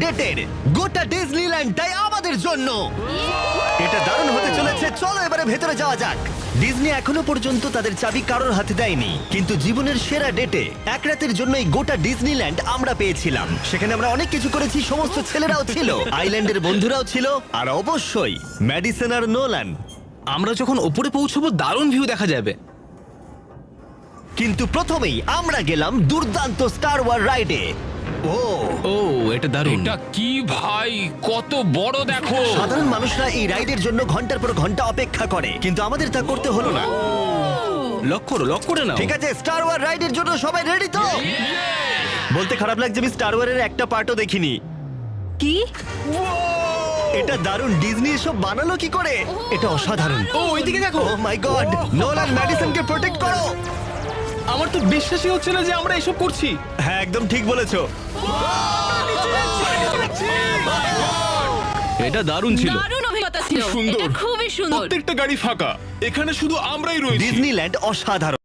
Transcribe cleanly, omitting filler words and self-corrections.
ডেটের গোটা ডিজনিল্যান্ডটাই আমাদের জন্য। এটা দারুণ হতে চলেছে। চলো এবারে ভেতরে যাওয়া যাক। ডিজনি এখনো পর্যন্ত তাদের চাবি কারোর হাতে দেয়নি, কিন্তু জীবনের সেরা ডেটে এক রাতের জন্য এই গোটা ডিজনিল্যান্ড আমরা পেয়েছিলাম। সেখানে আমরা অনেক কিছু করেছি, সমস্ত ছেলেরাও ছিল, আইল্যান্ডের বন্ধুরাও ছিল, আর অবশ্যই ম্যাডিসন আর নোলান। আমরা যখন ওপরে পৌঁছবো দারুণ ভিউ দেখা যাবে। কিন্তু প্রথমেই আমরা গেলাম দুর্দান্ত স্টার ওয়ার রাইডে। ও এটা দারুণ। এটা কি ভাই, কত বড় দেখো। সাধারণ মানুষরা এই রাইডের জন্য ঘন্টার পর ঘন্টা অপেক্ষা করে, কিন্তু আমাদের তা করতে হলো না। লক করে নাও। ঠিক আছে, স্টার ওয়ার রাইডের জন্য সবাই রেডি তো? বলতে খারাপ লাগছে, আমি স্টার ওয়ারের একটা পার্টও দেখিনি। কি? এটা দারুণ। ডিজনি এসব বানালো কি করে? এটা অসাধারণ। ও ওইদিকে দেখো। ও মাই গড, নোলান ম্যাডিসনকে প্রোটেক্ট করো। আমার তো বিশ্বাসই হচ্ছে না যে আমরা এসব করছি। হ্যাঁ, একদম ঠিক বলেছো। এটা দারুণ ছিল। দারুণ অভিজ্ঞতা ছিল। সুন্দর। এটা খুবই সুন্দর। প্রত্যেকটা গাড়ি ফাঁকা, এখানে শুধু আমরাই রয়েছি। ডিজনিল্যান্ড অসাধারণ।